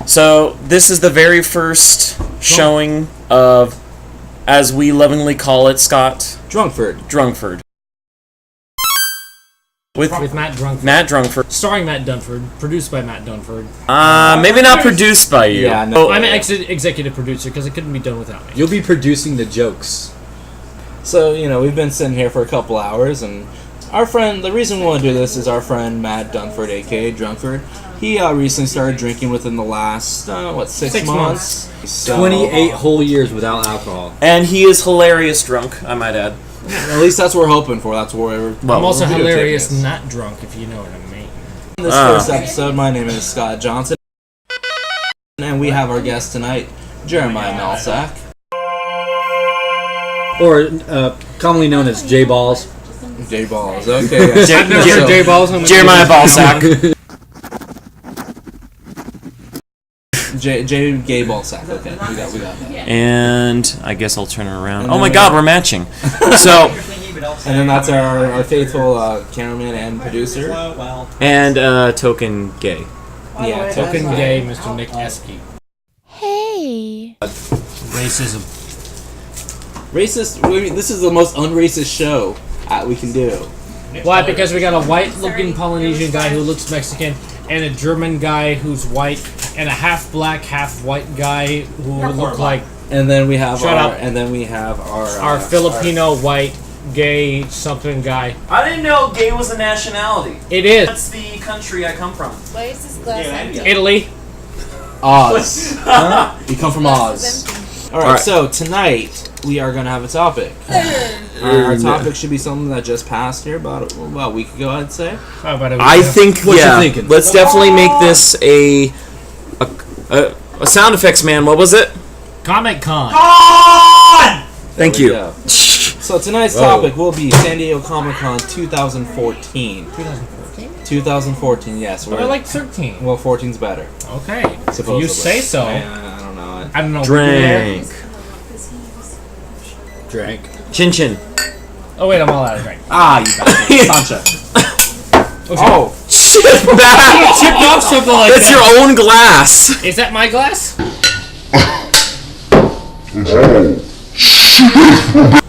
So this is the very first showing of, as we lovingly call it, Scott, Drunkford. With Matt Drunkford. Matt Drunkford. Starring Matt Dunford. Produced by Matt Dunford. Maybe not produced by you. Yeah, no. I'm an executive producer because it couldn't be done without me. You'll be producing the jokes. So, we've been sitting here for a couple hours, and our friend, the reason we want to do this is our friend Matt Dunford, a.k.a. Drunkford. He recently started drinking within the last, 6 months? So, 28 whole years without alcohol. And he is hilarious drunk, I might add. At least that's what we're hoping for. That's what we're... I'm also hilarious not drunk, if you know what I mean. In this first episode, my name is Scott Johnson, and we have our guest tonight, Jeremiah Melsack. Or commonly known as J-Balls. J-Balls, okay. I've never heard J-Balls. Jeremiah Ballsack. J Gay Ballsack, okay. We got that. And I guess I'll turn her around. Oh my god, we're matching. So... And then that's our faithful cameraman and producer. And token gay. Yeah, Token gay, Mr. Nick Esky. Hey. Racism. Racist? I mean, this is the most unracist show we can do. Why? Because we got a white-looking Polynesian guy who looks Mexican, and a German guy who's white, and a half-black, half-white guy who would look like... And then we have our Filipino white gay something guy. I didn't know gay was a nationality. It is. That's the country I come from. Why is this glass empty? Italy. Oz. Huh? You come from Oz. Alright, so tonight we are going to have a topic. Our topic should be something that just passed here about a week ago, I'd say. I think, What you thinking? Let's definitely make this a sound effects man. What was it? Comic Con. Thank you. So tonight's topic will be San Diego Comic Con 2014. 2014, yes. But I like 13. Well, 14's better. Okay. Supposedly. You say so. I don't know. I don't know. Drank. Chin chin. Oh wait, I'm all out of drink. You bastard. Sancha. Oh Shit, you chipped off something like that's that. your own glass. Is that my glass?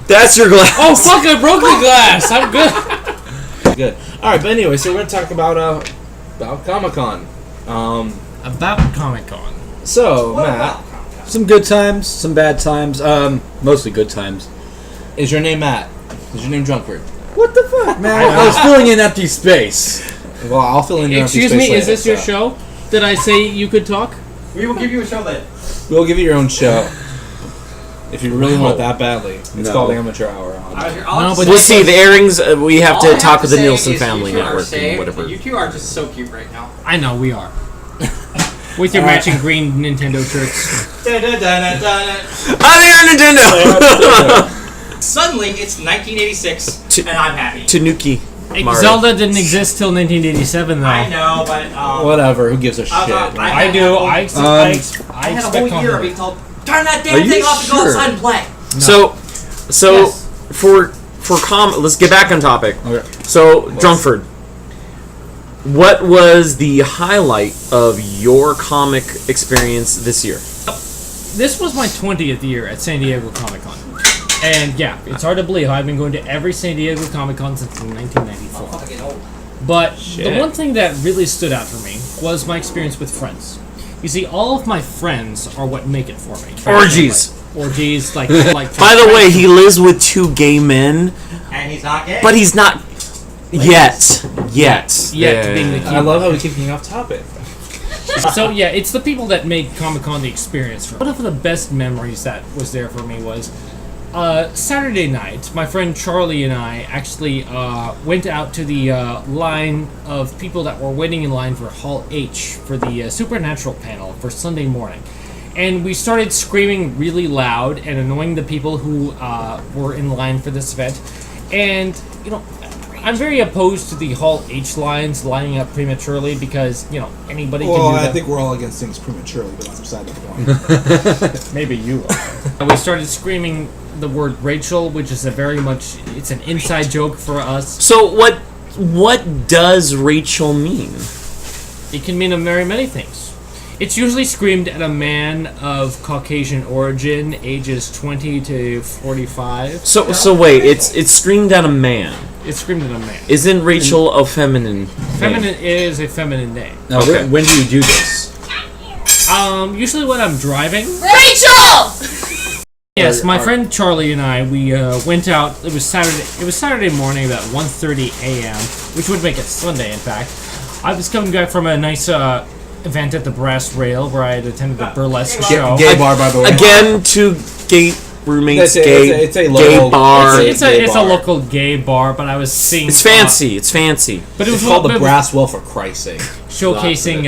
That's your glass. Oh fuck! I broke the glass. I'm good. Good. All right, but anyway, so we're gonna talk about Comic Con. About Comic Con. So Matt, Some good times, some bad times. Mostly good times. is your name Matt? Is your name Drunkford? What the fuck, man? I was filling in empty space. Well, I'll fill in your empty Excuse space me, later, is this your so. show? Did I say you could talk? We will give you a show then. We'll give you your own show. If you really want it that badly. It's No. called Amateur Hour. No, but We'll see. The airings, we have to talk with the say Nielsen is Family you two are Network safe. and whatever. You two are just so cute right now. I know we are. With your matching green Nintendo shirts. I'm here, Nintendo! Suddenly, it's 1986, and I'm happy. Tanuki. Mario. Zelda didn't exist till 1987, though. I know, but Whatever. Who gives a shit? I do. I had a expect whole year of compliment. being told, turn that Are damn you thing off and go sure? outside and play. So for let's get back on topic. Okay. So Drunkford, what was the highlight of your comic experience this year? This was my 20th year at San Diego Comic Con. And yeah, it's hard to believe I've been going to every San Diego Comic Con since 1994. But the one thing that really stood out for me was my experience with friends. You see, all of my friends are what make it for me. Orgies. Orgies, like. By the way, he lives with 2 gay men, And he's not gay. but he's not yet. being the key. I love how we keep getting off topic. So yeah, it's the people that made Comic Con the experience. One of the best memories that was there for me was Saturday night. My friend Charlie and I actually went out to the line of people that were waiting in line for Hall H for the Supernatural panel for Sunday morning. And we started screaming really loud and annoying the people who were in line for this event. And, you know, I'm very opposed to the Hall H lines lining up prematurely because, you know, anybody can do that. Well, I think we're all against things prematurely, but that's beside the point. Maybe you are. We started screaming the word Rachel, which is it's an inside joke for us. So what does Rachel mean? It can mean very many things. It's usually screamed at a man of Caucasian origin, ages 20 to 45. So wait, it's screamed at a man. It's screamed at a man. Isn't Rachel a feminine? Feminine is a feminine name. Now, Okay. when do you do this? Usually when I'm driving. Rachel! Yes, my friend Charlie and I, we went out. It was Saturday morning, about 1:30 a.m., which would make it Sunday, in fact. I was coming back from a nice event at the Brass Rail where I had attended a burlesque show. Gay bar, by the way. Again, two gay roommates, It's a gay local bar. It's gay a bar. local gay bar, but I was seeing. It's fancy. It's fancy. But it was It's called the it was Brass Well, for Christ's sake. showcasing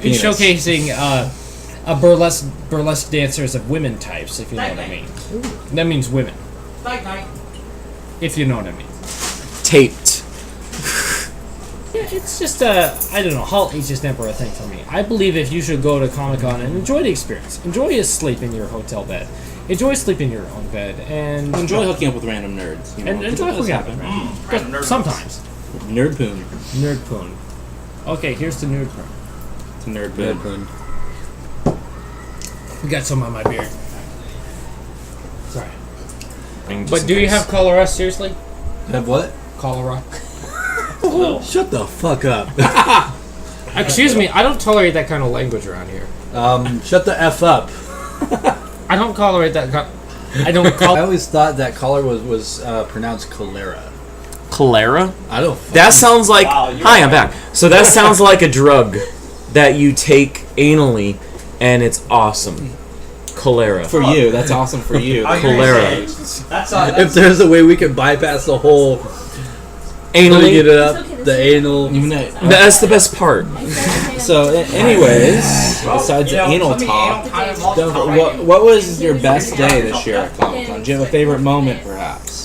Penis. a burlesque dancers of women types, if you know what I mean. That means women, Night, night. if you know what I mean. Taped. Yeah, it's just I don't know. Hall H is never a thing for me. I believe if you should go to Comic-Con and enjoy the experience, enjoy a sleep in your hotel bed, enjoy sleeping in your own bed, and Enjoy hooking up with random nerds. You know, and enjoy hooking up. But sometimes Nerd poon. nerd poon. Okay, here's the nerd poon. It's a nerd poon. Poon. We got some on my beard. Sorry. But do you have cholera? Seriously, Have what? cholera? Shut the fuck up. Excuse me, I don't tolerate that kind of language around here. Shut the F up. I don't tolerate that. I don't I call. always thought that cholera was pronounced cholera. Cholera? I don't. That sounds like. Wow, you're Hi, I'm right. back. So that sounds like a drug that you take anally, and it's awesome. Cholera. For you, that's awesome for you. Oh, you're gonna Cholera. say- That's If there's a way we can bypass the whole Anally. get it up, the anal. Even though- That's the best part. So, anyways, besides anal talk, what was your best day this year at Comic Con? Do you have a favorite moment, perhaps?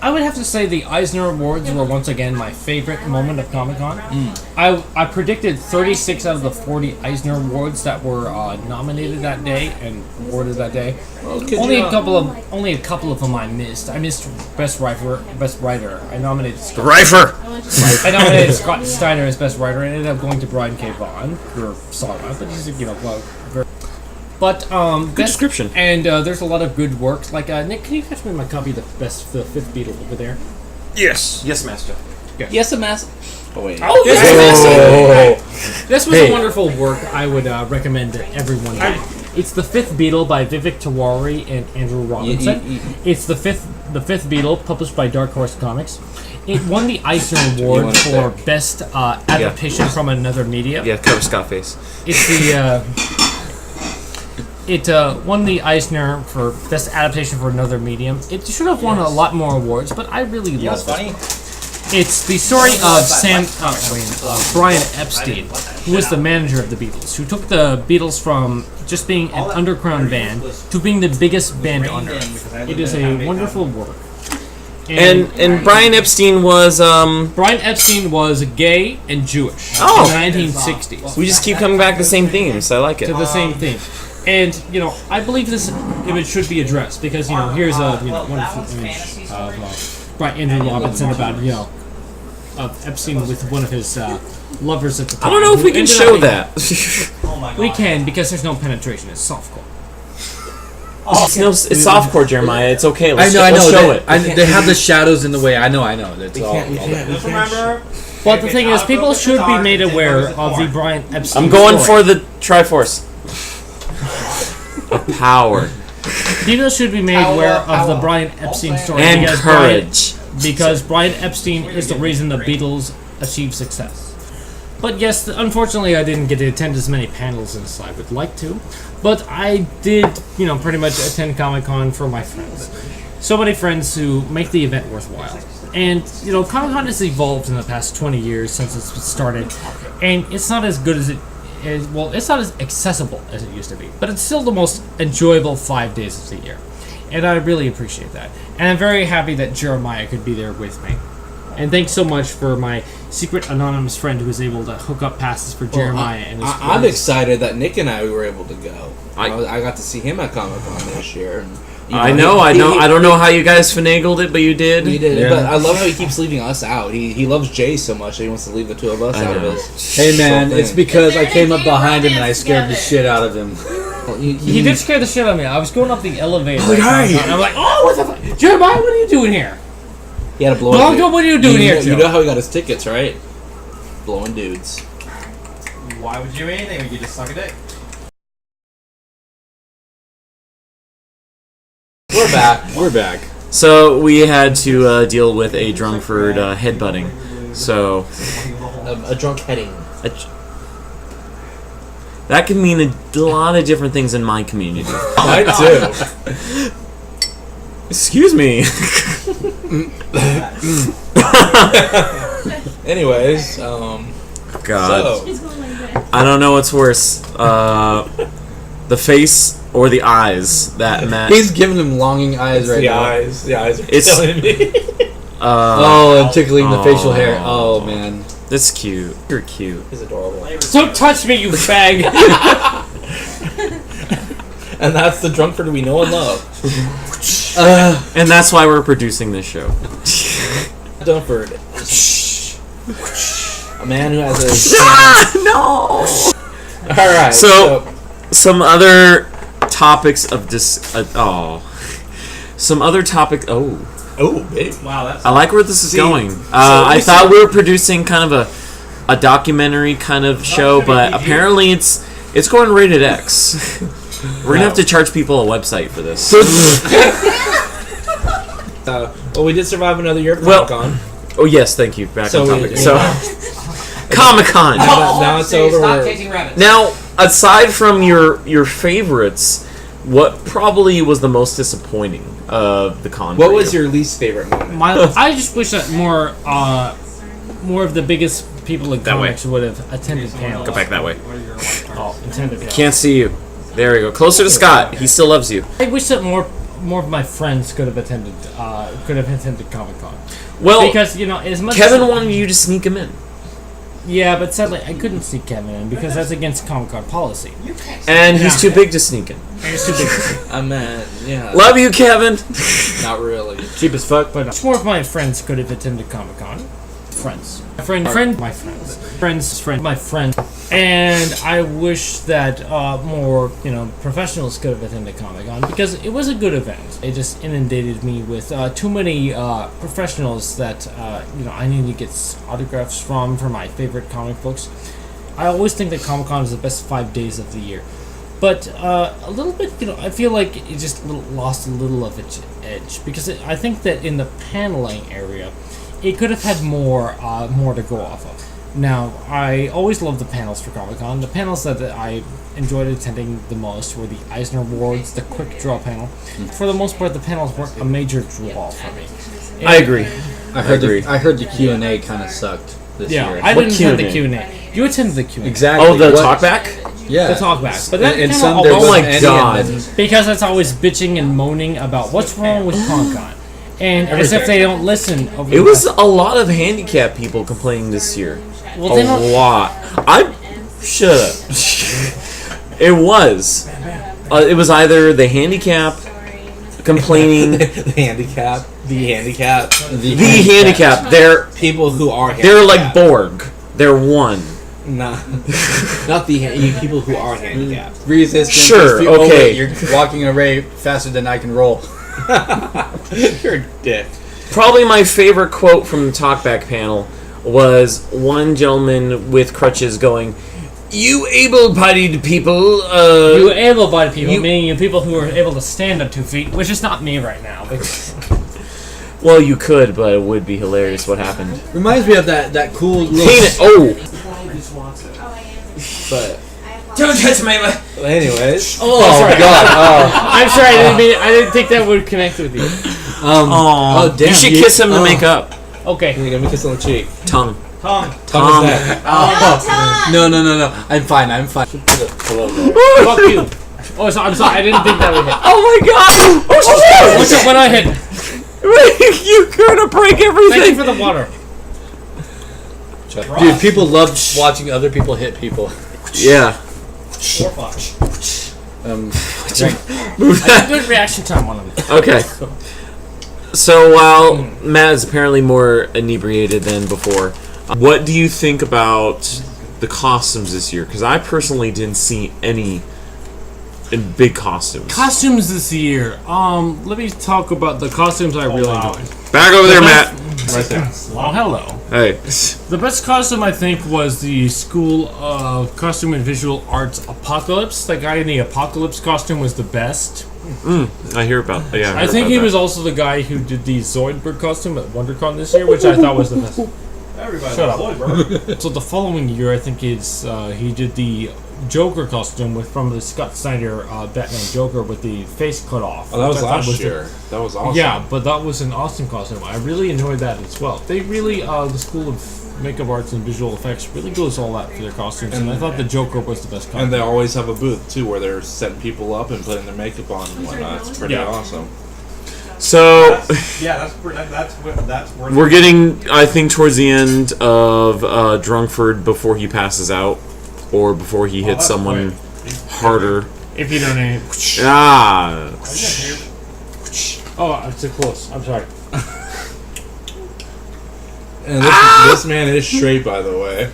I would have to say the Eisner Awards were once again my favorite moment of Comic Con. I predicted 36 out of the 40 Eisner Awards that were nominated that day and awarded that day. Only a couple of them I missed. I missed Best Writer. I nominated Scott Steiner as Best Writer. I ended up going to Brian K. Vaughan for Saga, but he's very. But Good description. And there's a lot of good works. Like Nick, can you catch me my copy of the Fifth Beatle over there? Yes. Yes, master. Yes, a mass. Oh wait. Oh, Oh. this was Hey. a wonderful work. I would recommend that everyone read. It's the Fifth Beatle by Vivek Tiwari and Andrew Robinson. It's the fifth Beatle, published by Dark Horse Comics. It won the Eisner Award want it for there. best adaptation from another medium. Yeah, cover Scarface. It's the it won the Eisner for best adaptation for another medium. It should have won a lot more awards, but I really love it. funny? It's the story of Brian Epstein, who was the manager of the Beatles, who took the Beatles from just being an underground band to being the biggest band on earth. It is a wonderful work. And Brian Epstein was Brian Epstein was gay and Jewish Oh. in the 1960s. we just keep coming back to the same themes. I like it. To the same thing. And, I believe this image should be addressed because, here's a wonderful image of Andrew Robinson about, of Epstein with one of his lovers at the time. I don't know if we can who ended show up- that. Oh my god. We can because there's no penetration. It's softcore. It's softcore, Jeremiah. It's okay. I Let's know. let's show They, it. they have the shadows in the way. I know. That's all. Just remember. But the thing is, people should be made aware of the Brian Epstein I'm going story. for the Triforce. Of power People should be made aware of the Brian Epstein story and because courage. because Brian Epstein is the reason the Beatles achieved success. But yes, unfortunately, I didn't get to attend as many panels as I would like to. But I did, pretty much attend Comic-Con for my friends. So many friends who make the event worthwhile. And, Comic-Con has evolved in the past 20 years since it's started. And it's not as good as it is. Well, it's not as accessible as it used to be. But it's still the most enjoyable 5 days of the year. And I really appreciate that. And I'm very happy that Jeremiah could be there with me. And thanks so much for my secret anonymous friend who was able to hook up passes for Jeremiah and his I'm friends. excited that Nick and I were able to go. I- I got to see him at Comic Con this year, and I know. I don't know how you guys finagled it, but you did. We did, Yeah. but I love how he keeps leaving us out. He loves Jay so much that he wants to leave the two of us out of his. Hey man, whole it's thing. because I came up behind him and I scared the shit out of him. He did scare the shit out of me. I was going up the elevator. Oh, hi. And I'm like, oh, what the fuck? Jeremiah, what are you doing here? He had to blow. Blanco, what are you doing here, You Joe? know how he got his tickets, right? Blowing dudes. Why would you do anything when you just suck a dick? We're back. We're back. So we had to deal with a Drunkford headbutting. So A drunk heading. that can mean a lot of different things in my community. I do. Excuse me. Anyways, God, so I don't know what's worse, the face or the eyes that Matt. He's giving him longing eyes right now. the eyes are It's- killing me. Oh, and tickling the facial hair. Oh man. That's cute. You're cute. He's adorable. Don't touch me, you fag! And that's the Drunkford we know and love. And that's why we're producing this show. Drunkford. A man who has a... No. Alright, So, some other topics of some other topic. Oh, baby. Wow, that's I like where this is See, going. so I we thought we were producing kind of a documentary kind of show, but apparently it's going rated X. We're gonna have to charge people a website for this. Well, we did survive another year of Well- Comic-Con. Oh yes, thank you. Back So on we- topic. So, Comic-Con. Now it's over. Stop We're- chasing rabbits. Now, aside from your favorites, what probably was the most disappointing of the con? What for was you? your least favorite moment? I just wish that more of the biggest people in That way. comics would have attended panels. Go back that way. Oh, attended panels. Can't see you. There we go. Closer to Scott. He still loves you. I wish that more of my friends could have attended Comic Con. Well, Because as much Kevin as, wanted you to sneak him in, yeah, but sadly I couldn't see Kevin in because that's against Comic Con policy. and he's too big to sneak in. It's too big. I meant, yeah. Love you, Kevin. Not really. Cheap as fuck. But much more of my friends could have attended Comic Con. Friends. My friend, my friends. Friend, my friend. And I wish that more, professionals could have attended Comic Con because it was a good event. It just inundated me with too many professionals that, I need to get autographs from for my favorite comic books. I always think that Comic Con is the best 5 days of the year. But a little bit, I feel like it just lost a little of its edge because I think that in the paneling area, it could have had more to go off of. Now, I always loved the panels for Comic-Con. The panels that I enjoyed attending the most were the Eisner Awards, the quick draw panel. For the most part, the panels weren't a major draw for me. I agree. I heard agree. the Q&A kind of sucked this Yeah, year. I What didn't attend the Q&A? Q&A. You attended the Q&A. Exactly. Oh, the What- talkback. Yeah. The talkback. But that And panel some there Oh always- my wasn't any, God. and then- because it's always bitching and moaning about what's wrong with Comic-Con. And as if they don't listen over It the was past- a lot of handicapped people complaining this year. well, they A don't, lot. Shut up. It was. It was either the handicap complaining, The handicap. The handicap. They're People who are handicapped. they're like Borg. They're one. Not people who are handicapped. resistance. Sure, these people- okay. Oh, wait, you're walking away faster than I can roll. You're a dick. Probably my favorite quote from the talkback panel was one gentleman with crutches going, "You able-bodied people, you able-bodied people, you- meaning you people who are able to stand on 2 feet, which is not me right now. well, you could, but it would be hilarious what happened." Reminds me of that cool little. Paint it. Oh, But Don't touch my. anyways, Oh God! I'm sorry, I didn't think that would connect with you. oh, damn, you should you- kiss him to make up. Okay. you're gonna kiss on the cheek. Tongue. Tom. Tongue is that. No. I'm fine. Fuck you. Oh, so, I'm sorry, I didn't think that would hit. Oh my God! Oh shit! What's up when I hit? You're gonna break Thank you everything. for the water. Dude, people love watching other people hit people. Yeah. drink. Good reaction time on him. Okay. So while Matt is apparently more inebriated than before, what do you think about the costumes this year? Because I personally didn't see any in big costumes. Costumes this year. Let me talk about the costumes I really enjoyed. Back over there, Matt. Right there. Oh, hello. Hey. The best costume I think was the School of Costume and Visual Arts Apocalypse. The guy in the Apocalypse costume was the best. I hear about. Yeah. I think he was also the guy who did the Zoidberg costume at WonderCon this year, which I thought was the best. Everybody Shut up. Zoidberg. So the following year, I think it's he did the Joker costume from the Scott Snyder Batman Joker with the face cut off. Oh, that was which I thought last the- year. That was awesome. Yeah, but that was an awesome costume. I really enjoyed that as well. They really, the School of Makeup Arts and Visual Effects really goes all out for their costumes, and I thought the Joker was the best costume. And they always have a booth too, where they're setting people up and putting their makeup on and whatnot. It's pretty Yeah. awesome. So That's worth we're getting, I think, towards the end of Drunkford before he passes out, or before he hits someone harder. If you don't know. Ah. Oh, it's too close. I'm sorry. And this man is straight, by the way,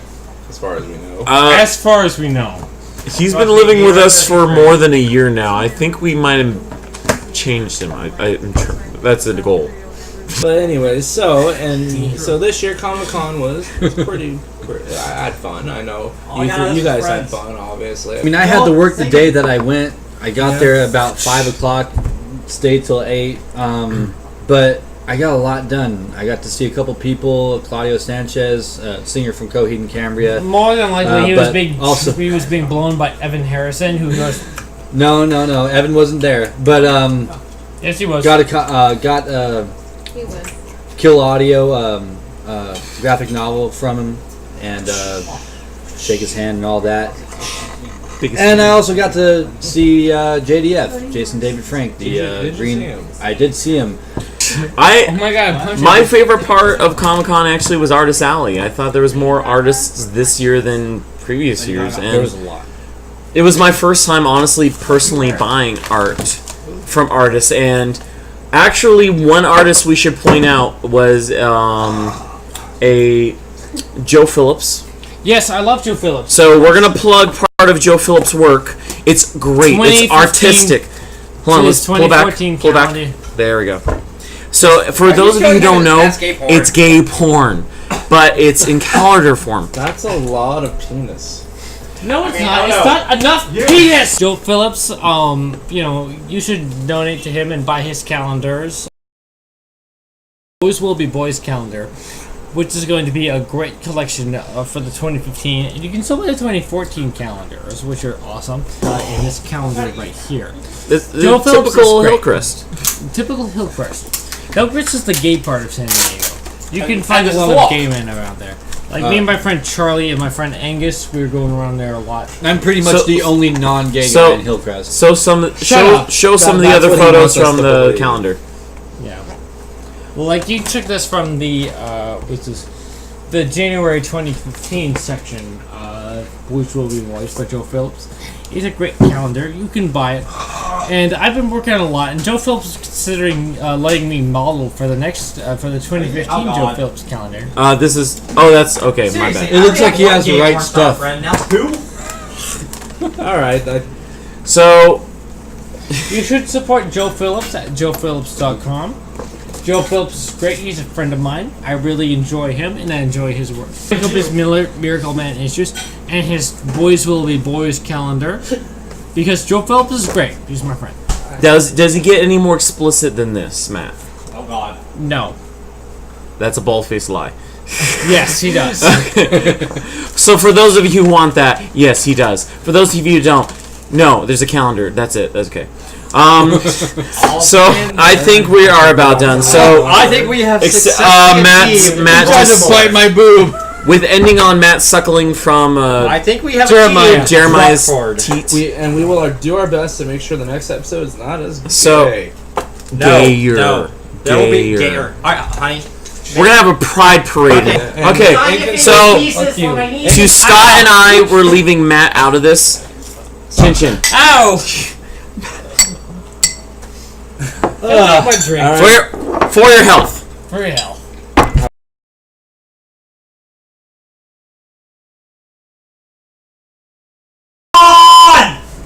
as far as we know. As far as we know. He's been living with us for more than a year now. I think we might have changed him. I'm sure that's the goal. But anyway, so this year Comic-Con was pretty. I had fun. I know you guys had fun, obviously. I mean, I had to work the day that I went. I got there about 5 o'clock, stayed till 8. But I got a lot done. I got to see a couple people. Claudio Sanchez, singer from Coheed and Cambria. More than likely, he was being blown by Evan Harrison, who goes. No. Evan wasn't there. But Yes, he was. got He was. Kill Audio graphic novel from him, and shake his hand and all that. And I also got to see JDF, Jason David Frank, the Did you green. see him? I did see him. Oh my god! My favorite part of Comic-Con actually was Artist Alley. I thought there was more artists this year than previous years, There was and a lot. it was my first time, honestly, personally buying art from artists. And actually, one artist we should point out was a Joe Phillips. Yes, I love Joe Phillips. So we're gonna plug part of Joe Phillips' work. It's great. It's 2015 artistic. Hold on, let's pull back. 2014 Pull back. calendar. There we go. So for those of you who don't know, it's gay porn, but it's in calendar form. That's a lot of penis. No, it's not. It's not enough penis. Joe Phillips. You should donate to him and buy his calendars. Boys Will Be Boys calendar, which is going to be a great collection for the 2015. And you can still buy the 2014 calendars, which are awesome. In this calendar right here. The Joe Phillips is typical great. Hillcrest. Typical Hillcrest. Hillcrest is the gay part of San Diego. You can find a and lot it's of gay men around there. Like me and my friend Charlie and my friend Angus, we were going around there a lot. I'm pretty much So- the only non-gay so- guy in Hillcrest. So show some of the That's other what he photos wants us from to the believe. calendar. Yeah. Well, like you took this from the the January 2015 section, which will be voiced by Joe Phillips. It's a great calendar. You can buy it, and I've been working on a lot. And Joe Phillips is considering letting me model for the next for the 2015 Oh, Joe God. Phillips calendar. This is. Oh, that's okay. My bad. It looks like he has the right stuff. Now who? All right. So You should support Joe Phillips at joephillips.com. Joe Phillips is great. He's a friend of mine. I really enjoy him, and I enjoy his work. Pick up his Miracle Man issues and his Boys Will Be Boys calendar, because Joe Phillips is great. He's my friend. does he get any more explicit than this, Matt? Oh God. No. That's a bald-faced lie. Yes, he does. So for those of you who want that, yes, he does. For those of you who don't, no, there's a calendar. That's it. That's okay. So I think we are about done. So I think we have successfully Matt achieved just incredible. my boob. with ending on Matt suckling from I think we have Jeremiah's Drunkford. teat. We will do our best to make sure the next episode is not as So- gay. Gayer. No. There will be Gayer. gayer. Alright, honey. We're gonna have a pride parade. Okay, so to Scott and I, we're leaving Matt out of this. Chin chin. Ow! That's my drink. For your health. For your health.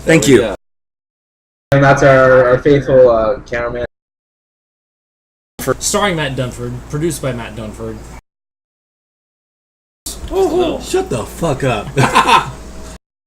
Thank you. Yeah. And that's our faithful cameraman. Starring Matt Dunford, produced by Matt Dunford. Shut the fuck up.